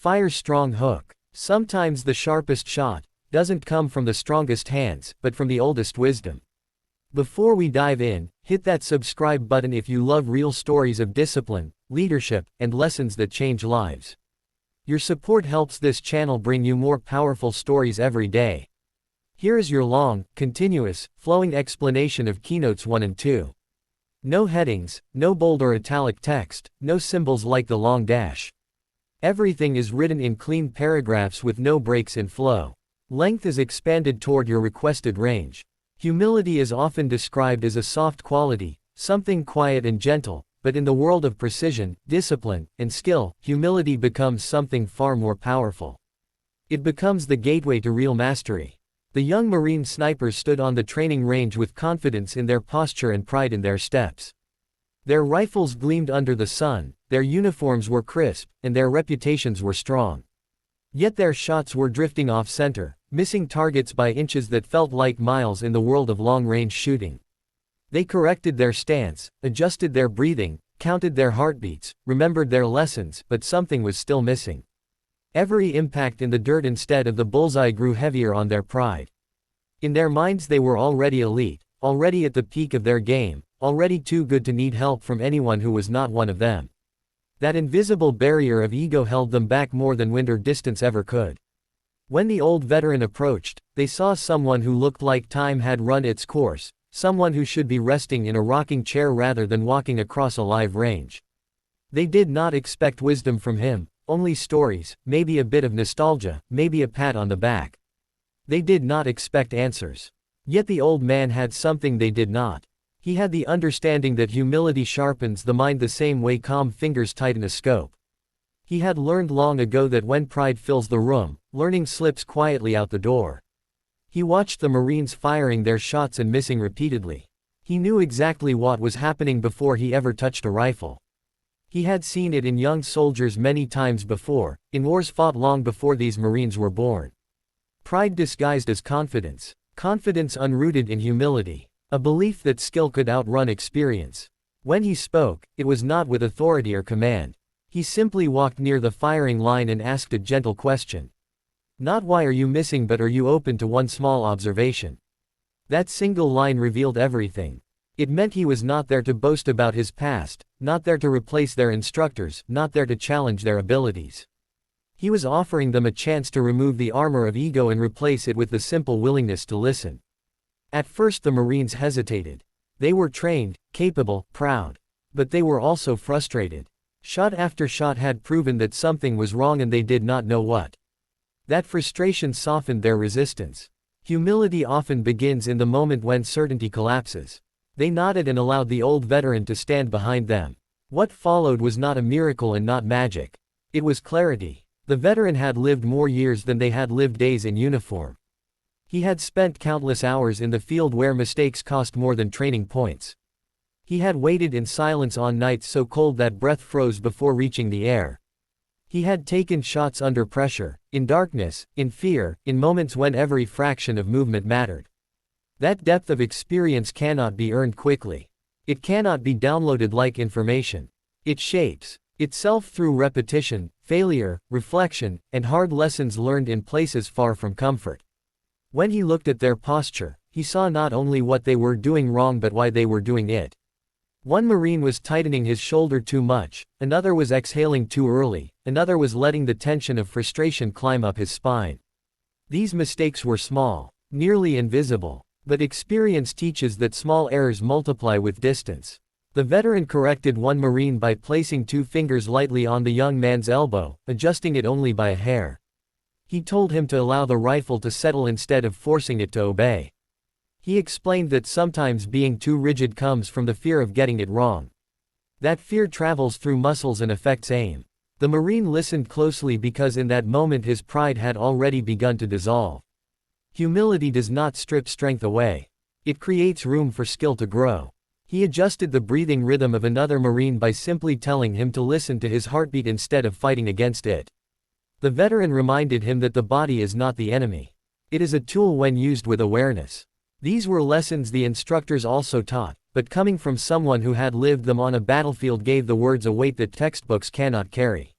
Fire's strong hook. Sometimes the sharpest shot doesn't come from the strongest hands, but from the oldest wisdom. Before we dive in, hit that subscribe button if you love real stories of discipline, leadership, and lessons that change lives. Your support helps this channel bring you more powerful stories every day. Here is your long, continuous, flowing explanation of keynotes 1 and 2. No headings, no bold or italic text, no symbols like the long dash. Everything is written in clean paragraphs with no breaks in flow. Length is expanded toward your requested range. Humility is often described as a soft quality, something quiet and gentle, but in the world of precision, discipline, and skill, humility becomes something far more powerful. It becomes the gateway to real mastery. The young Marine snipers stood on the training range with confidence in their posture and pride in their steps. Their rifles gleamed under the sun, their uniforms were crisp, and their reputations were strong. Yet their shots were drifting off-center, missing targets by inches that felt like miles in the world of long-range shooting. They corrected their stance, adjusted their breathing, counted their heartbeats, remembered their lessons, but something was still missing. Every impact in the dirt instead of the bullseye grew heavier on their pride. In their minds they were already elite, already at the peak of their game, already too good to need help from anyone who was not one of them. That invisible barrier of ego held them back more than wind or distance ever could. When the old veteran approached, they saw someone who looked like time had run its course, someone who should be resting in a rocking chair rather than walking across a live range. They did not expect wisdom from him, only stories, maybe a bit of nostalgia, maybe a pat on the back. They did not expect answers. Yet the old man had something they did not. He had the understanding that humility sharpens the mind the same way calm fingers tighten a scope. He had learned long ago that when pride fills the room, learning slips quietly out the door. He watched the Marines firing their shots and missing repeatedly. He knew exactly what was happening before he ever touched a rifle. He had seen it in young soldiers many times before, in wars fought long before these Marines were born. Pride disguised as confidence. Confidence unrooted in humility. A belief that skill could outrun experience. When he spoke, it was not with authority or command. He simply walked near the firing line and asked a gentle question. Not why are you missing, but are you open to one small observation? That single line revealed everything. It meant he was not there to boast about his past, not there to replace their instructors, not there to challenge their abilities. He was offering them a chance to remove the armor of ego and replace it with the simple willingness to listen. At first the Marines hesitated. They were trained, capable, proud. But they were also frustrated. Shot after shot had proven that something was wrong and they did not know what. That frustration softened their resistance. Humility often begins in the moment when certainty collapses. They nodded and allowed the old veteran to stand behind them. What followed was not a miracle and not magic. It was clarity. The veteran had lived more years than they had lived days in uniform. He had spent countless hours in the field where mistakes cost more than training points. He had waited in silence on nights so cold that breath froze before reaching the air. He had taken shots under pressure, in darkness, in fear, in moments when every fraction of movement mattered. That depth of experience cannot be earned quickly. It cannot be downloaded like information. It shapes itself through repetition, failure, reflection, and hard lessons learned in places far from comfort. When he looked at their posture, he saw not only what they were doing wrong but why they were doing it. One Marine was tightening his shoulder too much, another was exhaling too early, another was letting the tension of frustration climb up his spine. These mistakes were small, nearly invisible, but experience teaches that small errors multiply with distance. The veteran corrected one Marine by placing 2 fingers lightly on the young man's elbow, adjusting it only by a hair. He told him to allow the rifle to settle instead of forcing it to obey. He explained that sometimes being too rigid comes from the fear of getting it wrong. That fear travels through muscles and affects aim. The Marine listened closely because in that moment his pride had already begun to dissolve. Humility does not strip strength away. It creates room for skill to grow. He adjusted the breathing rhythm of another Marine by simply telling him to listen to his heartbeat instead of fighting against it. The veteran reminded him that the body is not the enemy. It is a tool when used with awareness. These were lessons the instructors also taught, but coming from someone who had lived them on a battlefield gave the words a weight that textbooks cannot carry.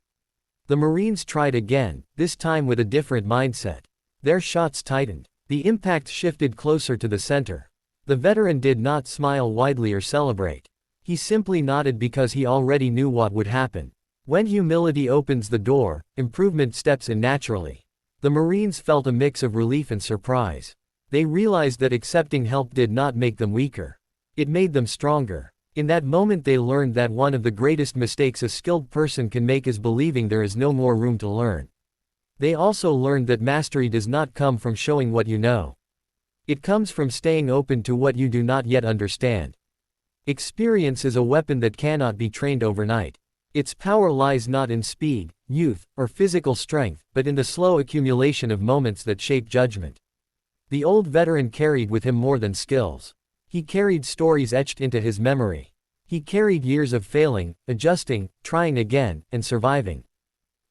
The Marines tried again, this time with a different mindset. Their shots tightened. The impact shifted closer to the center. The veteran did not smile widely or celebrate. He simply nodded because he already knew what would happen. When humility opens the door, improvement steps in naturally. The Marines felt a mix of relief and surprise. They realized that accepting help did not make them weaker. It made them stronger. In that moment they learned that one of the greatest mistakes a skilled person can make is believing there is no more room to learn. They also learned that mastery does not come from showing what you know. It comes from staying open to what you do not yet understand. Experience is a weapon that cannot be trained overnight. Its power lies not in speed, youth, or physical strength, but in the slow accumulation of moments that shape judgment. The old veteran carried with him more than skills. He carried stories etched into his memory. He carried years of failing, adjusting, trying again, and surviving.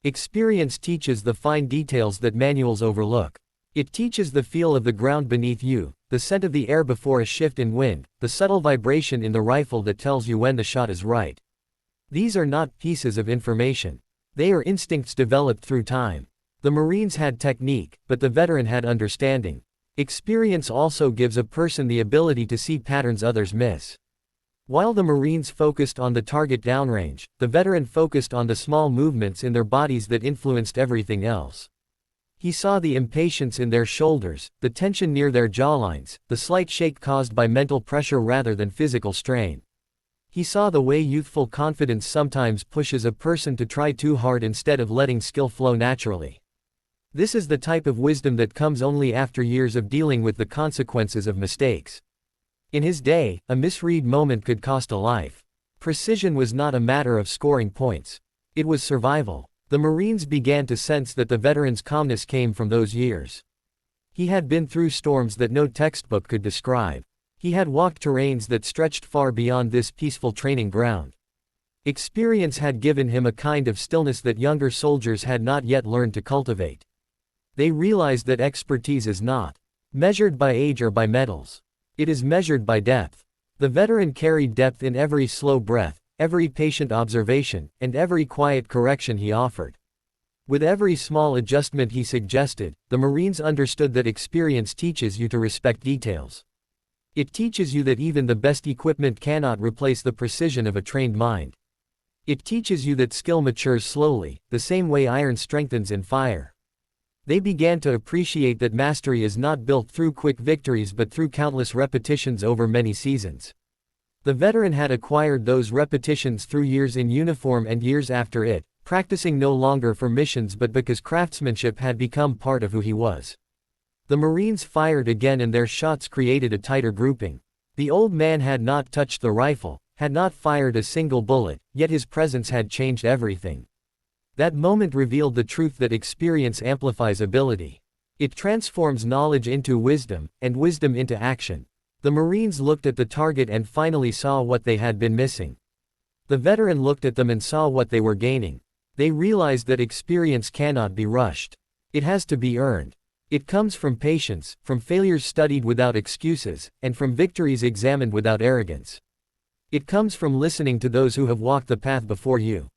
Experience teaches the fine details that manuals overlook. It teaches the feel of the ground beneath you, the scent of the air before a shift in wind, the subtle vibration in the rifle that tells you when the shot is right. These are not pieces of information. They are instincts developed through time. The Marines had technique, but the veteran had understanding. Experience also gives a person the ability to see patterns others miss. While the Marines focused on the target downrange, the veteran focused on the small movements in their bodies that influenced everything else. He saw the impatience in their shoulders, the tension near their jawlines, the slight shake caused by mental pressure rather than physical strain. He saw the way youthful confidence sometimes pushes a person to try too hard instead of letting skill flow naturally. This is the type of wisdom that comes only after years of dealing with the consequences of mistakes. In his day, a misread moment could cost a life. Precision was not a matter of scoring points. It was survival. The Marines began to sense that the veteran's calmness came from those years. He had been through storms that no textbook could describe. He had walked terrains that stretched far beyond this peaceful training ground. Experience had given him a kind of stillness that younger soldiers had not yet learned to cultivate. They realized that expertise is not measured by age or by medals. It is measured by depth. The veteran carried depth in every slow breath, every patient observation, and every quiet correction he offered. With every small adjustment he suggested, the Marines understood that experience teaches you to respect details. It teaches you that even the best equipment cannot replace the precision of a trained mind. It teaches you that skill matures slowly, the same way iron strengthens in fire. They began to appreciate that mastery is not built through quick victories but through countless repetitions over many seasons. The veteran had acquired those repetitions through years in uniform and years after it, practicing no longer for missions but because craftsmanship had become part of who he was. The Marines fired again and their shots created a tighter grouping. The old man had not touched the rifle, had not fired a single bullet, yet his presence had changed everything. That moment revealed the truth that experience amplifies ability. It transforms knowledge into wisdom, and wisdom into action. The Marines looked at the target and finally saw what they had been missing. The veteran looked at them and saw what they were gaining. They realized that experience cannot be rushed. It has to be earned. It comes from patience, from failures studied without excuses, and from victories examined without arrogance. It comes from listening to those who have walked the path before you.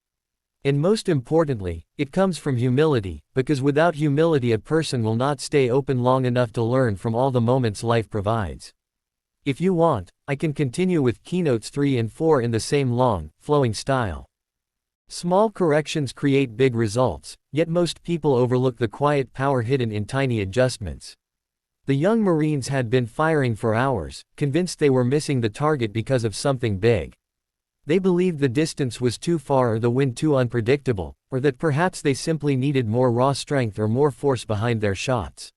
And most importantly, it comes from humility, because without humility a person will not stay open long enough to learn from all the moments life provides. If you want, I can continue with keynotes 3 and 4 in the same long, flowing style. Small corrections create big results, yet most people overlook the quiet power hidden in tiny adjustments. The young Marines had been firing for hours, convinced they were missing the target because of something big. They believed the distance was too far or the wind too unpredictable, or that perhaps they simply needed more raw strength or more force behind their shots.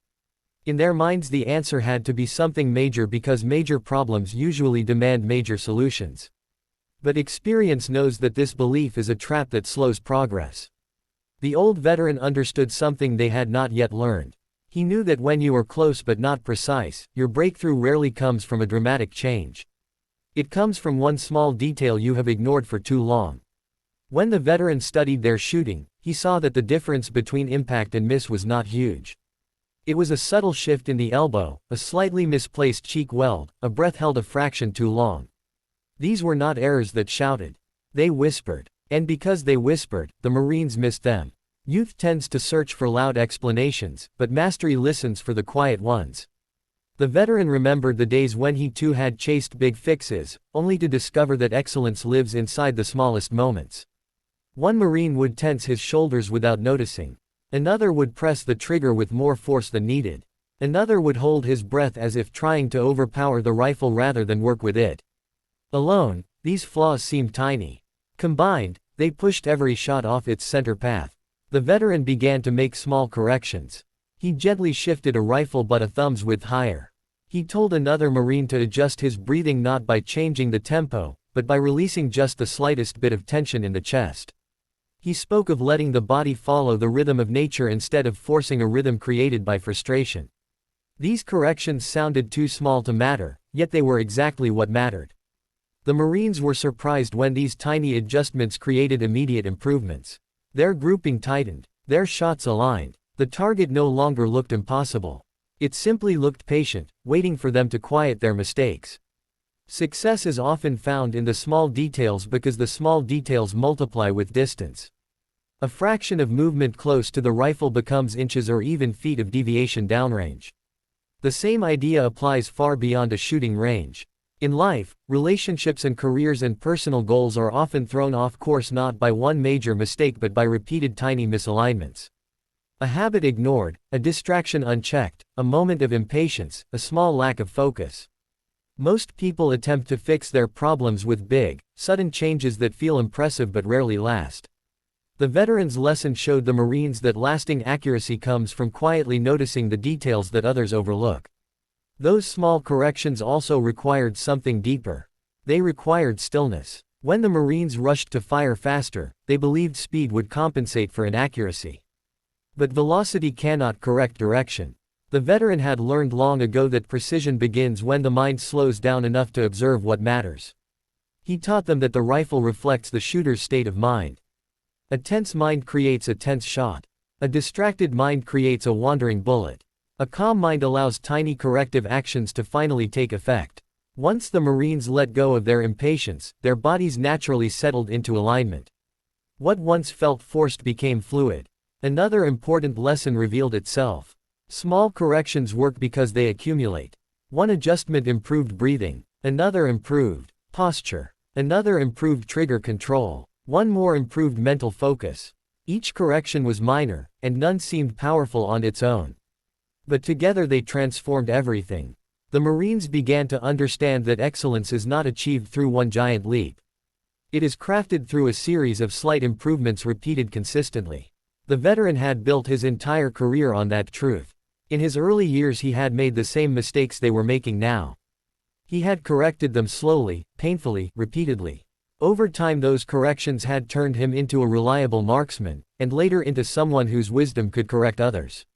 In their minds the answer had to be something major because major problems usually demand major solutions. But experience knows that this belief is a trap that slows progress. The old veteran understood something they had not yet learned. He knew that when you are close but not precise, your breakthrough rarely comes from a dramatic change. It comes from one small detail you have ignored for too long. When the veteran studied their shooting, he saw that the difference between impact and miss was not huge. It was a subtle shift in the elbow, a slightly misplaced cheek weld, a breath held a fraction too long. These were not errors that shouted. They whispered. And because they whispered, the Marines missed them. Youth tends to search for loud explanations, but mastery listens for the quiet ones. The veteran remembered the days when he too had chased big fixes, only to discover that excellence lives inside the smallest moments. One Marine would tense his shoulders without noticing. Another would press the trigger with more force than needed. Another would hold his breath as if trying to overpower the rifle rather than work with it. Alone, these flaws seemed tiny. Combined, they pushed every shot off its center path. The veteran began to make small corrections. He gently shifted a rifle butt a thumb's width higher. He told another Marine to adjust his breathing not by changing the tempo, but by releasing just the slightest bit of tension in the chest. He spoke of letting the body follow the rhythm of nature instead of forcing a rhythm created by frustration. These corrections sounded too small to matter, yet they were exactly what mattered. The Marines were surprised when these tiny adjustments created immediate improvements. Their grouping tightened, their shots aligned. The target no longer looked impossible. It simply looked patient, waiting for them to quiet their mistakes. Success is often found in the small details because the small details multiply with distance. A fraction of movement close to the rifle becomes inches or even feet of deviation downrange. The same idea applies far beyond a shooting range. In life, relationships and careers and personal goals are often thrown off course not by one major mistake but by repeated tiny misalignments. A habit ignored, a distraction unchecked, a moment of impatience, a small lack of focus. Most people attempt to fix their problems with big, sudden changes that feel impressive but rarely last. The veteran's lesson showed the Marines that lasting accuracy comes from quietly noticing the details that others overlook. Those small corrections also required something deeper. They required stillness. When the Marines rushed to fire faster, they believed speed would compensate for inaccuracy. But velocity cannot correct direction. The veteran had learned long ago that precision begins when the mind slows down enough to observe what matters. He taught them that the rifle reflects the shooter's state of mind. A tense mind creates a tense shot. A distracted mind creates a wandering bullet. A calm mind allows tiny corrective actions to finally take effect. Once the Marines let go of their impatience, their bodies naturally settled into alignment. What once felt forced became fluid. Another important lesson revealed itself. Small corrections work because they accumulate. One adjustment improved breathing. Another improved posture. Another improved trigger control. One more improved mental focus. Each correction was minor, and none seemed powerful on its own. But together they transformed everything. The Marines began to understand that excellence is not achieved through one giant leap. It is crafted through a series of slight improvements repeated consistently. The veteran had built his entire career on that truth. In his early years he had made the same mistakes they were making now. He had corrected them slowly, painfully, repeatedly. Over time those corrections had turned him into a reliable marksman, and later into someone whose wisdom could correct others.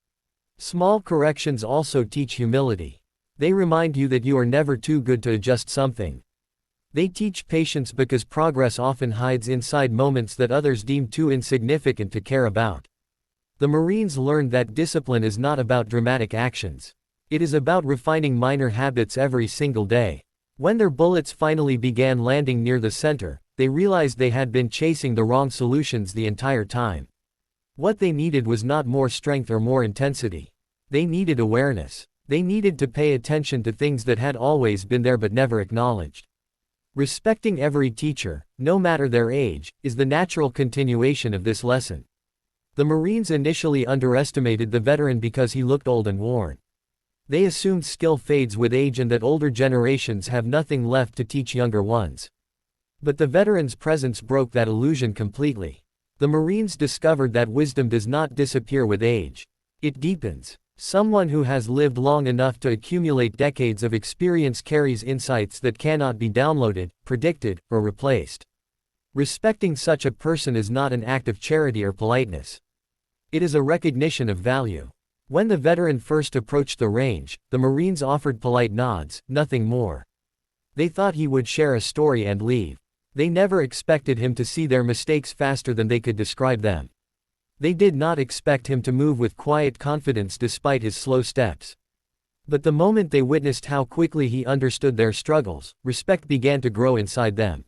Small corrections also teach humility. They remind you that you are never too good to adjust something. They teach patience because progress often hides inside moments that others deem too insignificant to care about. The Marines learned that discipline is not about dramatic actions. It is about refining minor habits every single day. When their bullets finally began landing near the center, they realized they had been chasing the wrong solutions the entire time. What they needed was not more strength or more intensity. They needed awareness. They needed to pay attention to things that had always been there but never acknowledged. Respecting every teacher, no matter their age, is the natural continuation of this lesson. The Marines initially underestimated the veteran because he looked old and worn. They assumed skill fades with age and that older generations have nothing left to teach younger ones. But the veteran's presence broke that illusion completely. The Marines discovered that wisdom does not disappear with age. It deepens. Someone who has lived long enough to accumulate decades of experience carries insights that cannot be downloaded, predicted, or replaced. Respecting such a person is not an act of charity or politeness. It is a recognition of value. When the veteran first approached the range, the Marines offered polite nods, nothing more. They thought he would share a story and leave. They never expected him to see their mistakes faster than they could describe them. They did not expect him to move with quiet confidence despite his slow steps. But the moment they witnessed how quickly he understood their struggles, respect began to grow inside them.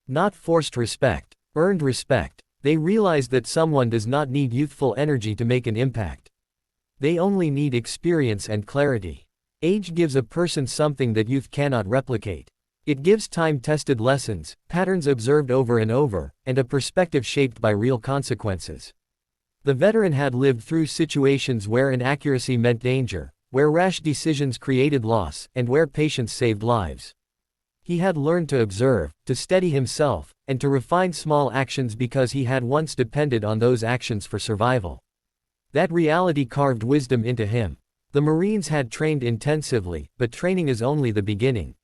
Not forced respect, earned respect. They realized that someone does not need youthful energy to make an impact. They only need experience and clarity. Age gives a person something that youth cannot replicate. It gives time-tested lessons, patterns observed over and over, and a perspective shaped by real consequences. The veteran had lived through situations where inaccuracy meant danger, where rash decisions created loss, and where patience saved lives. He had learned to observe, to steady himself, and to refine small actions because he had once depended on those actions for survival. That reality carved wisdom into him. The Marines had trained intensively, but training is only the beginning.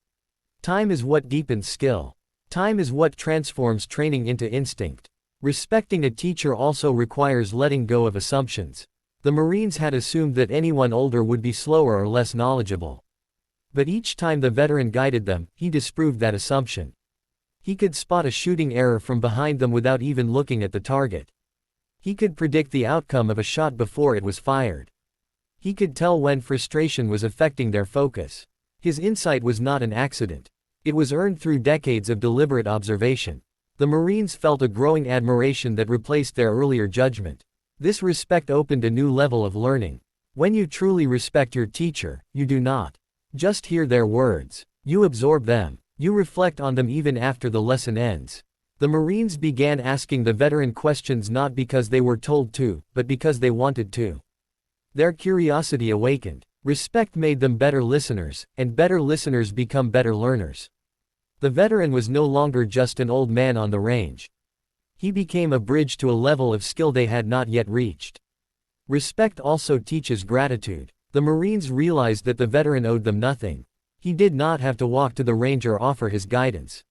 Time is what deepens skill. Time is what transforms training into instinct. Respecting a teacher also requires letting go of assumptions. The Marines had assumed that anyone older would be slower or less knowledgeable. But each time the veteran guided them, he disproved that assumption. He could spot a shooting error from behind them without even looking at the target. He could predict the outcome of a shot before it was fired. He could tell when frustration was affecting their focus. His insight was not an accident. It was earned through decades of deliberate observation. The Marines felt a growing admiration that replaced their earlier judgment. This respect opened a new level of learning. When you truly respect your teacher, you do not just hear their words. You absorb them. You reflect on them even after the lesson ends. The Marines began asking the veteran questions not because they were told to, but because they wanted to. Their curiosity awakened. Respect made them better listeners, and better listeners become better learners. The veteran was no longer just an old man on the range. He became a bridge to a level of skill they had not yet reached. Respect also teaches gratitude. The Marines realized that the veteran owed them nothing. He did not have to walk to the range or offer his guidance.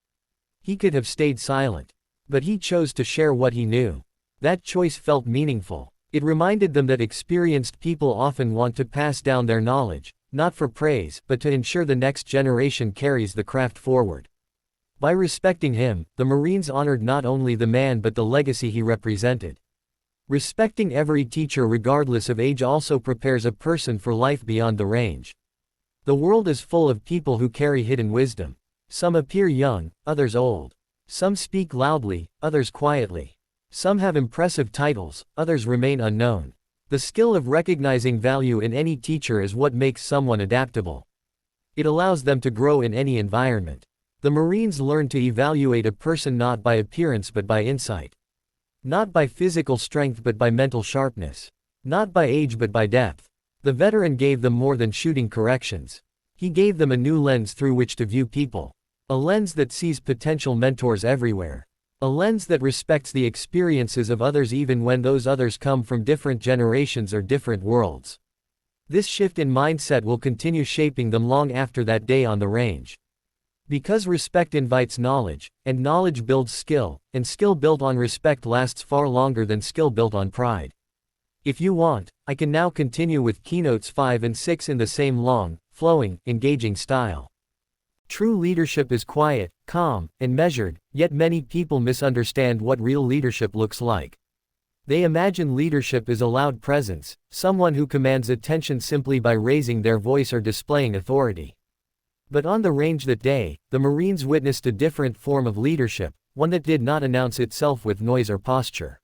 He could have stayed silent. But he chose to share what he knew. That choice felt meaningful. It reminded them that experienced people often want to pass down their knowledge, not for praise, but to ensure the next generation carries the craft forward. By respecting him, the Marines honored not only the man but the legacy he represented. Respecting every teacher regardless of age also prepares a person for life beyond the range. The world is full of people who carry hidden wisdom. Some appear young, others old. Some speak loudly, others quietly. Some have impressive titles, others remain unknown. The skill of recognizing value in any teacher is what makes someone adaptable. It allows them to grow in any environment. The Marines learned to evaluate a person not by appearance but by insight. Not by physical strength but by mental sharpness. Not by age but by depth. The veteran gave them more than shooting corrections. He gave them a new lens through which to view people. A lens that sees potential mentors everywhere. A lens that respects the experiences of others even when those others come from different generations or different worlds. This shift in mindset will continue shaping them long after that day on the range. Because respect invites knowledge, and knowledge builds skill, and skill built on respect lasts far longer than skill built on pride. If you want, I can now continue with keynotes 5 and 6 in the same long, flowing, engaging style. True leadership is quiet, calm, and measured, yet many people misunderstand what real leadership looks like. They imagine leadership is a loud presence, someone who commands attention simply by raising their voice or displaying authority. But on the range that day, the Marines witnessed a different form of leadership, one that did not announce itself with noise or posture.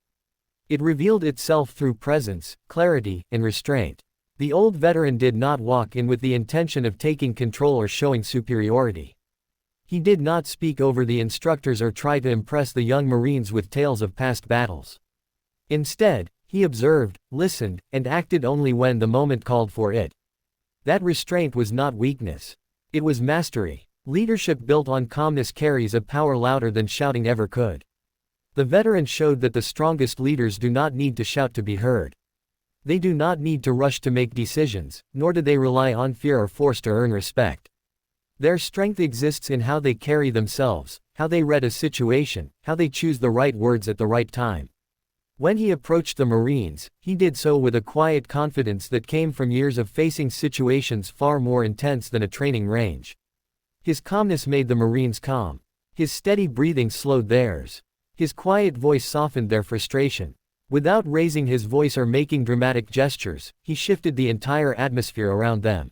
It revealed itself through presence, clarity, and restraint. The old veteran did not walk in with the intention of taking control or showing superiority. He did not speak over the instructors or try to impress the young Marines with tales of past battles. Instead, he observed, listened, and acted only when the moment called for it. That restraint was not weakness. It was mastery. Leadership built on calmness carries a power louder than shouting ever could. The veteran showed that the strongest leaders do not need to shout to be heard. They do not need to rush to make decisions, nor do they rely on fear or force to earn respect. Their strength exists in how they carry themselves, how they read a situation, how they choose the right words at the right time. When he approached the Marines, he did so with a quiet confidence that came from years of facing situations far more intense than a training range. His calmness made the Marines calm. His steady breathing slowed theirs. His quiet voice softened their frustration. Without raising his voice or making dramatic gestures, he shifted the entire atmosphere around them.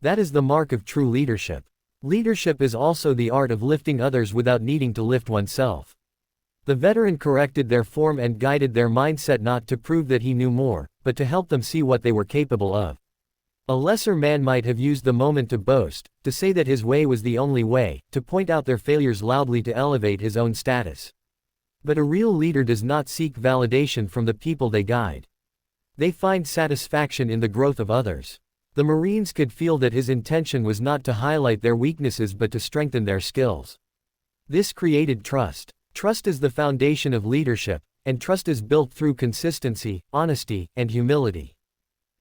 That is the mark of true leadership. Leadership is also the art of lifting others without needing to lift oneself. The veteran corrected their form and guided their mindset not to prove that he knew more, but to help them see what they were capable of. A lesser man might have used the moment to boast, to say that his way was the only way, to point out their failures loudly to elevate his own status. But a real leader does not seek validation from the people they guide. They find satisfaction in the growth of others. The Marines could feel that his intention was not to highlight their weaknesses but to strengthen their skills. This created trust. Trust is the foundation of leadership, and trust is built through consistency, honesty, and humility.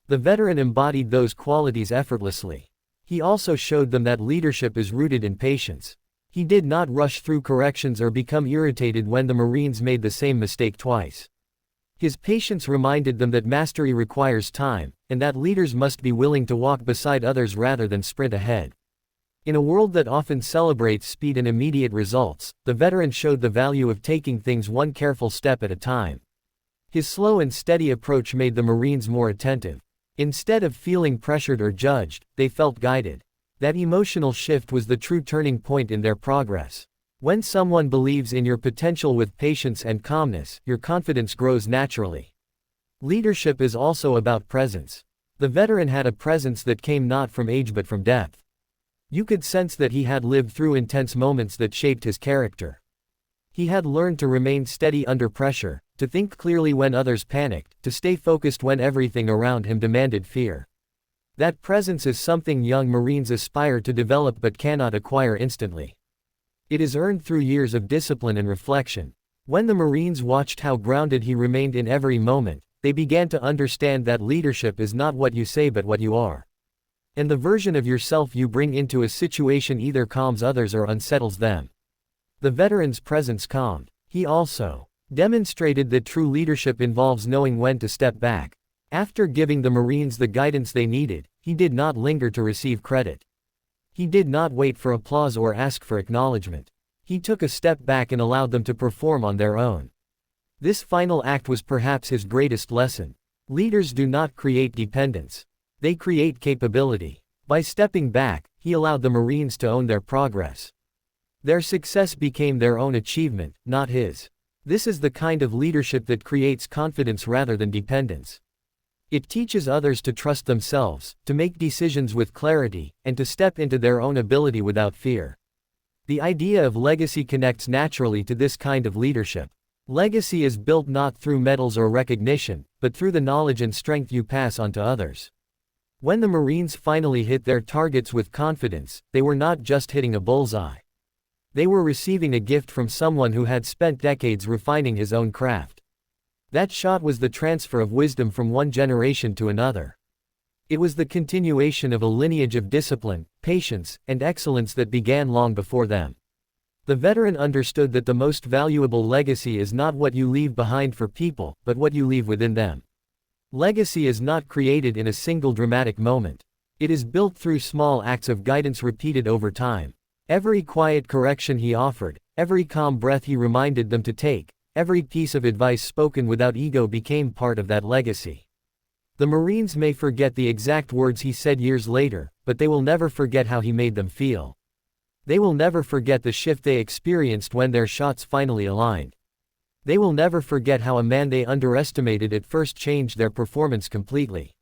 The veteran embodied those qualities effortlessly. He also showed them that leadership is rooted in patience. He did not rush through corrections or become irritated when the Marines made the same mistake twice. His patience reminded them that mastery requires time, and that leaders must be willing to walk beside others rather than sprint ahead. In a world that often celebrates speed and immediate results, the veteran showed the value of taking things one careful step at a time. His slow and steady approach made the Marines more attentive. Instead of feeling pressured or judged, they felt guided. That emotional shift was the true turning point in their progress. When someone believes in your potential with patience and calmness, your confidence grows naturally. Leadership is also about presence. The veteran had a presence that came not from age but from depth. You could sense that he had lived through intense moments that shaped his character. He had learned to remain steady under pressure, to think clearly when others panicked, to stay focused when everything around him demanded fear. That presence is something young Marines aspire to develop but cannot acquire instantly. It is earned through years of discipline and reflection. When the Marines watched how grounded he remained in every moment, they began to understand that leadership is not what you say but what you are. And the version of yourself you bring into a situation either calms others or unsettles them. The veteran's presence calmed. He also demonstrated that true leadership involves knowing when to step back. After giving the Marines the guidance they needed, he did not linger to receive credit. He did not wait for applause or ask for acknowledgement. He took a step back and allowed them to perform on their own. This final act was perhaps his greatest lesson. Leaders do not create dependence. They create capability. By stepping back, he allowed the Marines to own their progress. Their success became their own achievement, not his. This is the kind of leadership that creates confidence rather than dependence. It teaches others to trust themselves, to make decisions with clarity, and to step into their own ability without fear. The idea of legacy connects naturally to this kind of leadership. Legacy is built not through medals or recognition, but through the knowledge and strength you pass on to others. When the Marines finally hit their targets with confidence, they were not just hitting a bullseye. They were receiving a gift from someone who had spent decades refining his own craft. That shot was the transfer of wisdom from one generation to another. It was the continuation of a lineage of discipline, patience, and excellence that began long before them. The veteran understood that the most valuable legacy is not what you leave behind for people, but what you leave within them. Legacy is not created in a single dramatic moment. It is built through small acts of guidance repeated over time. Every quiet correction he offered, every calm breath he reminded them to take, every piece of advice spoken without ego became part of that legacy. The Marines may forget the exact words he said years later, but they will never forget how he made them feel. They will never forget the shift they experienced when their shots finally aligned. They will never forget how a man they underestimated at first changed their performance completely.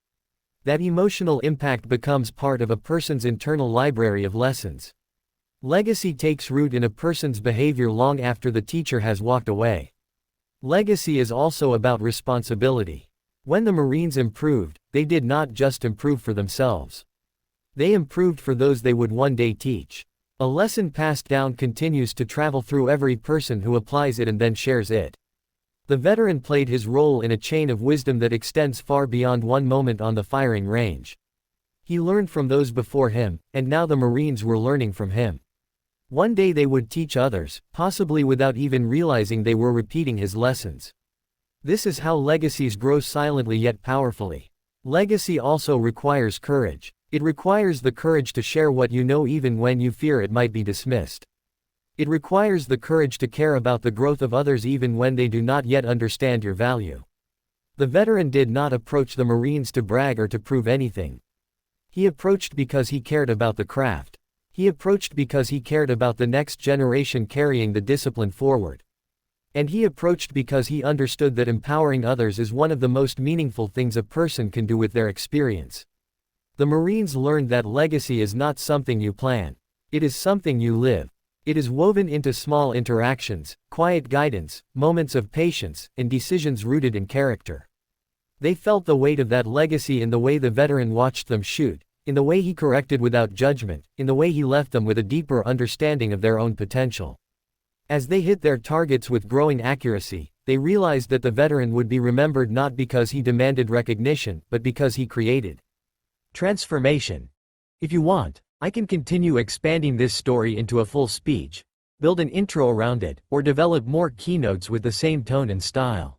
That emotional impact becomes part of a person's internal library of lessons. Legacy takes root in a person's behavior long after the teacher has walked away. Legacy is also about responsibility. When the Marines improved, they did not just improve for themselves. They improved for those they would one day teach. A lesson passed down continues to travel through every person who applies it and then shares it. The veteran played his role in a chain of wisdom that extends far beyond one moment on the firing range. He learned from those before him, and now the Marines were learning from him. One day they would teach others, possibly without even realizing they were repeating his lessons. This is how legacies grow silently yet powerfully. Legacy also requires courage. It requires the courage to share what you know even when you fear it might be dismissed. It requires the courage to care about the growth of others even when they do not yet understand your value. The veteran did not approach the Marines to brag or to prove anything. He approached because he cared about the craft. He approached because he cared about the next generation carrying the discipline forward. And he approached because he understood that empowering others is one of the most meaningful things a person can do with their experience. The Marines learned that legacy is not something you plan. It is something you live. It is woven into small interactions, quiet guidance, moments of patience, and decisions rooted in character. They felt the weight of that legacy in the way the veteran watched them shoot, in the way he corrected without judgment, in the way he left them with a deeper understanding of their own potential. As they hit their targets with growing accuracy, they realized that the veteran would be remembered not because he demanded recognition, but because he created transformation. If you want, I can continue expanding this story into a full speech, build an intro around it, or develop more keynotes with the same tone and style.